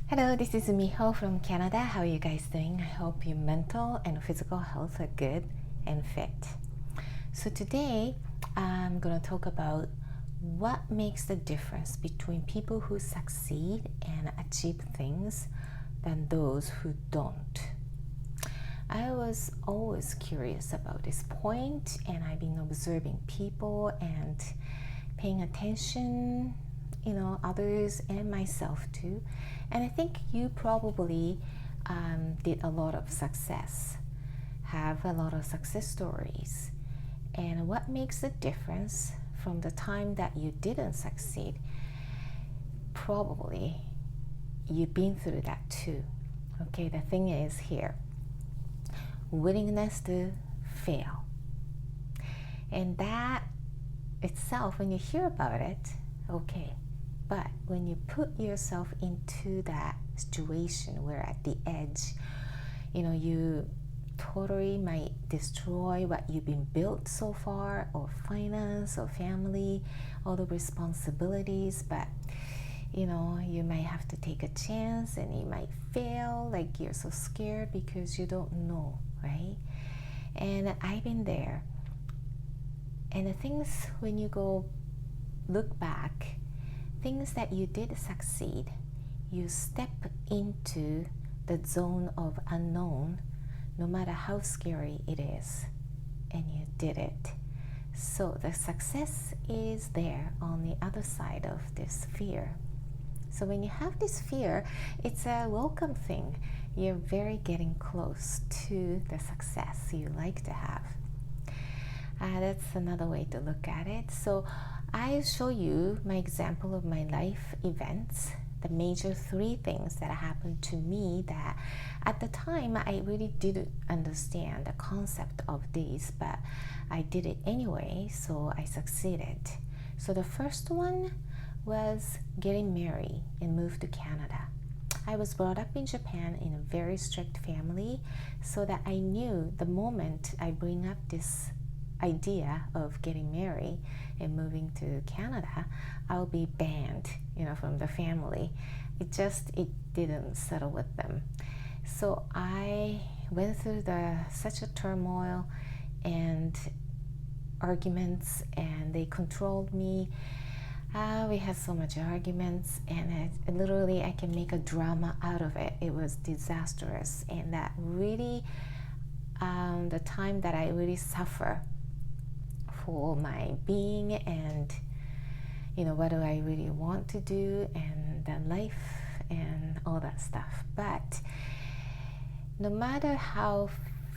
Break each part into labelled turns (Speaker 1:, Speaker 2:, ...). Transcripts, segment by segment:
Speaker 1: Hello, this is Miho from Canada. How are you guys doing? I hope your mental and physical health are good and fit. So today, I'm going to talk about what makes the difference between people who succeed and achieve things than those who don't. I was always curious about this point, and I've been observing people and paying attention, others and myself too. And I think you probably did a lot of success, have a lot of success stories. And what makes the difference from the time that you didn't succeed? Probably you've been through that too. Okay, the thing is here, willingness to fail. And that itself, when you hear about it, okay. But when you put yourself into that situation where at the edge, you totally might destroy what you've been built so far, or finance, or family, all the responsibilities, but you might have to take a chance and you might fail, like you're so scared because you don't know, right? And I've been there. And the things, when you go look back, things that you did succeed, you step into the zone of unknown, no matter how scary it is, and you did it. So the success is there on the other side of this fear. So when you have this fear, it's a welcome thing. You're very getting close to the success you like to have. That's another way to look at it. So I'll show you my example of my life events, the major 3 things that happened to me that at the time I really didn't understand the concept of these, but I did it anyway, so I succeeded. So the first one was getting married and moved to Canada. I was brought up in Japan in a very strict family, so that I knew the moment I bring up this idea of getting married and moving to Canada, I'll be banned, from the family. It didn't settle with them. So I went through such a turmoil and arguments, and they controlled me. We had so much arguments, and literally I can make a drama out of it. It was disastrous, and that really, the time that I really suffer for my being and what do I really want to do, and the life and all that stuff. But no matter how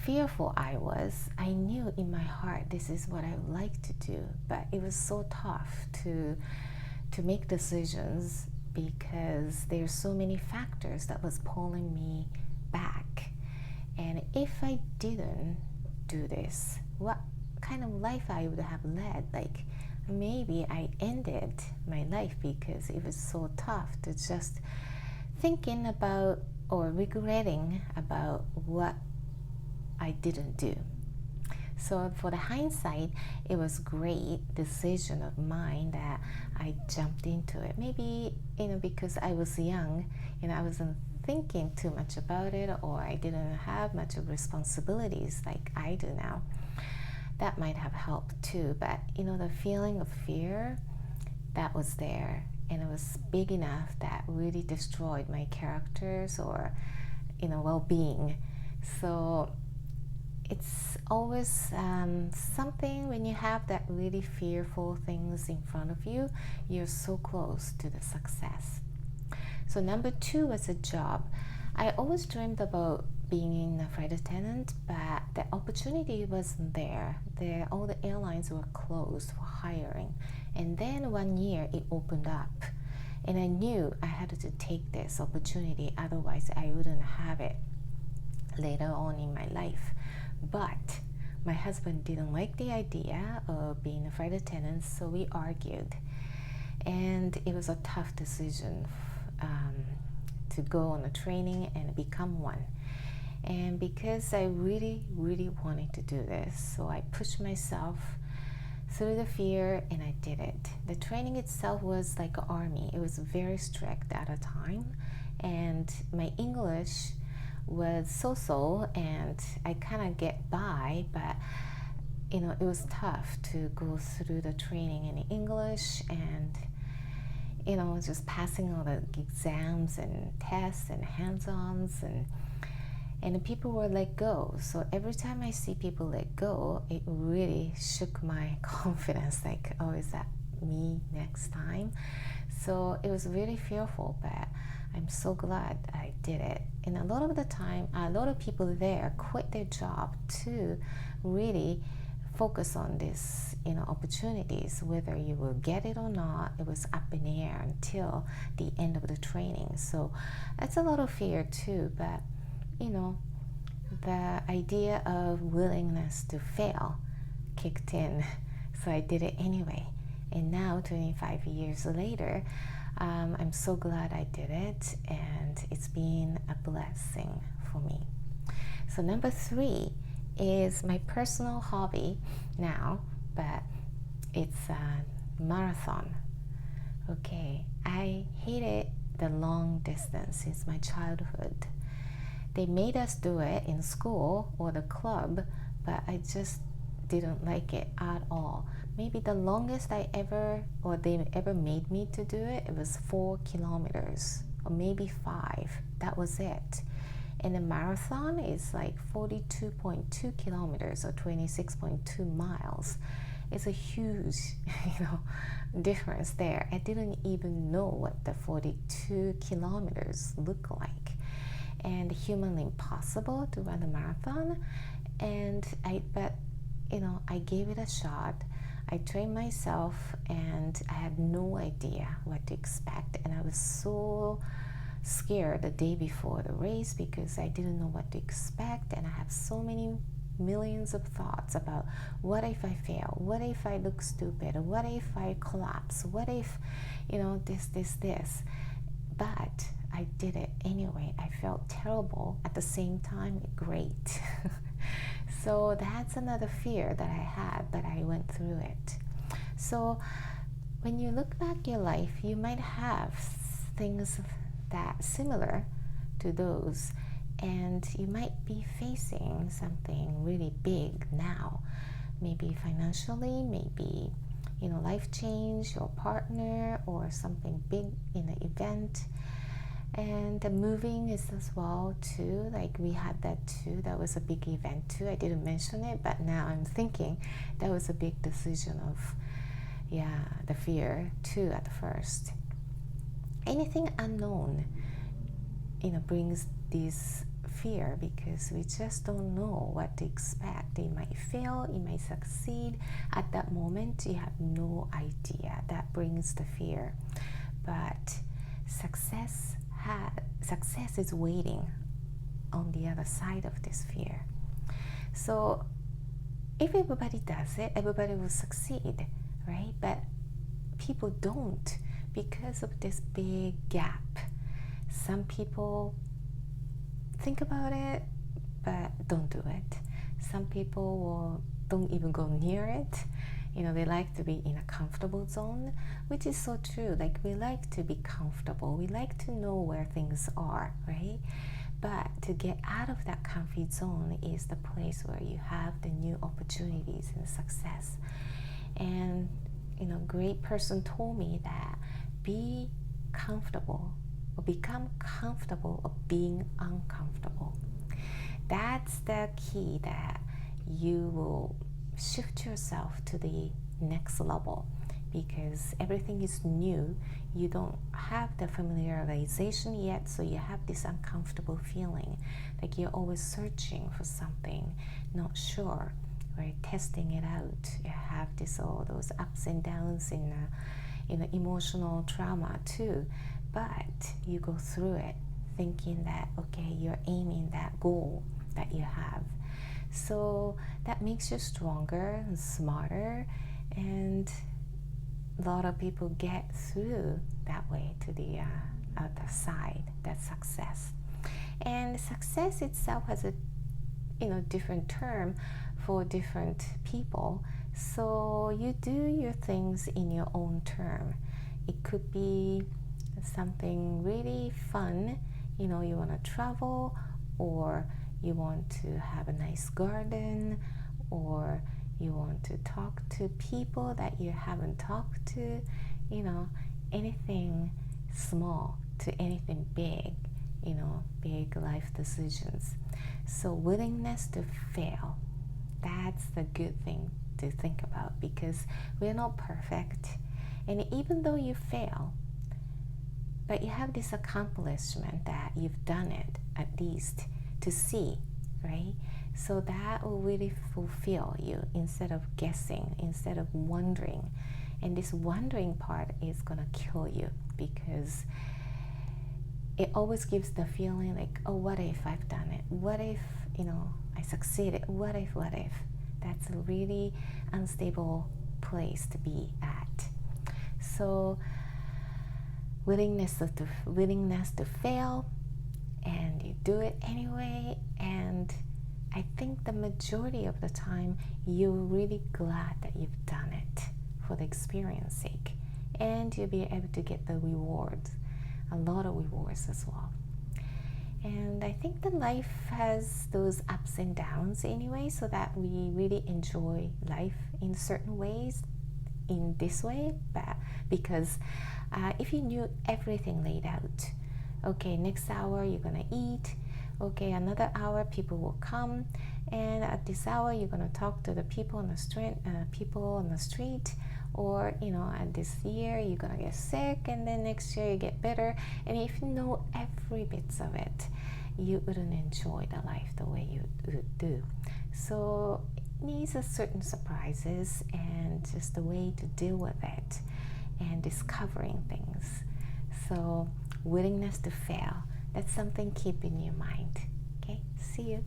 Speaker 1: fearful I was, I knew in my heart this is what I would like to do. But it was so tough to make decisions, because there's so many factors that was pulling me back. And if I didn't do this, what kind of life I would have led? Like, maybe I ended my life because it was so tough to just thinking about or regretting about what I didn't do. So for the hindsight, it was great decision of mine that I jumped into it. Maybe, because I was young, I wasn't thinking too much about it, or I didn't have much of responsibilities like I do now. That might have helped too, but the feeling of fear that was there, and it was big enough that really destroyed my characters or well-being. So it's always something when you have that really fearful things in front of you, you're so close to the success. So number 2 was a job. I always dreamed about being a flight attendant, but the opportunity wasn't there. All the airlines were closed for hiring. And then one year it opened up, and I knew I had to take this opportunity, otherwise I wouldn't have it later on in my life. But my husband didn't like the idea of being a flight attendant, so we argued. And it was a tough decision to go on a training and become one. And because I really, really wanted to do this, so I pushed myself through the fear, and I did it. The training itself was like an army. It was very strict at a time, and my English was so-so, and I kind of get by, but it was tough to go through the training in English and just passing all the exams and tests and hands-ons, and people were let go. So every time I see people let go, it really shook my confidence, like, oh, is that me next time? So it was really fearful, but I'm so glad I did it. And a lot of the time, a lot of people there quit their job to really focus on this, opportunities. Whether you will get it or not, it was up in the air until the end of the training. So that's a lot of fear too, but the idea of willingness to fail kicked in. So I did it anyway. And now, 25 years later, I'm so glad I did it, and it's been a blessing for me. So number 3 is my personal hobby now, but it's a marathon. Okay, I hated the long distance since my childhood. They made us do it in school or the club, but I just didn't like it at all. Maybe the longest they ever made me to do it, it was 4 kilometers or maybe 5. That was it. And the marathon is like 42.2 kilometers or 26.2 miles. It's a huge, difference there. I didn't even know what the 42 kilometers look like. And humanly impossible to run a marathon. But I gave it a shot. I trained myself, and I had no idea what to expect. And I was so scared the day before the race because I didn't know what to expect, and I have so many millions of thoughts about what if I fail, what if I look stupid, what if I collapse, what if this. But I did it anyway. I felt terrible, at the same time great. So that's another fear that I had, but I went through it. So when you look back your life, you might have things that similar to those, and you might be facing something really big now, maybe financially, maybe life change, your partner, or something big in an event. And the moving is as well too, like we had that too. That was a big event too. I didn't mention it, but now I'm thinking that was a big decision of the fear too at first. Anything unknown brings this fear, because we just don't know what to expect. You might fail, you might succeed. At that moment you have no idea. That brings the fear. But success is waiting on the other side of this fear. So if everybody does it, everybody will succeed, right? But people don't, because of this big gap. Some people think about it but don't do it. Some people don't even go near it. They like to be in a comfortable zone, which is so true. Like, we like to be comfortable. We like to know where things are, right? But to get out of that comfy zone is the place where you have the new opportunities and success. And, a great person told me that be comfortable or become comfortable of being uncomfortable. That's the key, that you will shift yourself to the next level, because everything is new. You don't have the familiarization yet, so you have this uncomfortable feeling, like you're always searching for something, not sure, or testing it out. You have all those ups and downs in emotional trauma too, but you go through it thinking that, okay, you're aiming that goal that you have. So that makes you stronger and smarter, and a lot of people get through that way to the other side, that success. And success itself has a different term for different people. So you do your things in your own term. It could be something really fun you want to travel, or you want to have a nice garden, or you want to talk to people that you haven't talked to, anything small to anything big, big life decisions. So willingness to fail, that's the good thing to think about, because we're not perfect. And even though you fail, but you have this accomplishment that you've done it, at least to see, right? So that will really fulfill you instead of guessing, instead of wondering. And this wondering part is gonna kill you, because it always gives the feeling like, oh, what if I've done it? What if, I succeeded? What if? That's a really unstable place to be at. So willingness to fail, and you do it anyway, and I think the majority of the time you're really glad that you've done it for the experience sake, and you'll be able to get the rewards, a lot of rewards as well. And I think that life has those ups and downs anyway, so that we really enjoy life in certain ways, in this way, but because if you knew everything laid out, okay, next hour you're gonna eat, okay, another hour people will come, and at this hour you're gonna talk to the people on the street, or at this year you're gonna get sick, and then next year you get better. And if you know every bits of it, you wouldn't enjoy the life the way you would do. So it needs a certain surprises and just a way to deal with it and discovering things. So willingness to fail, that's something keep in your mind. Okay, see you.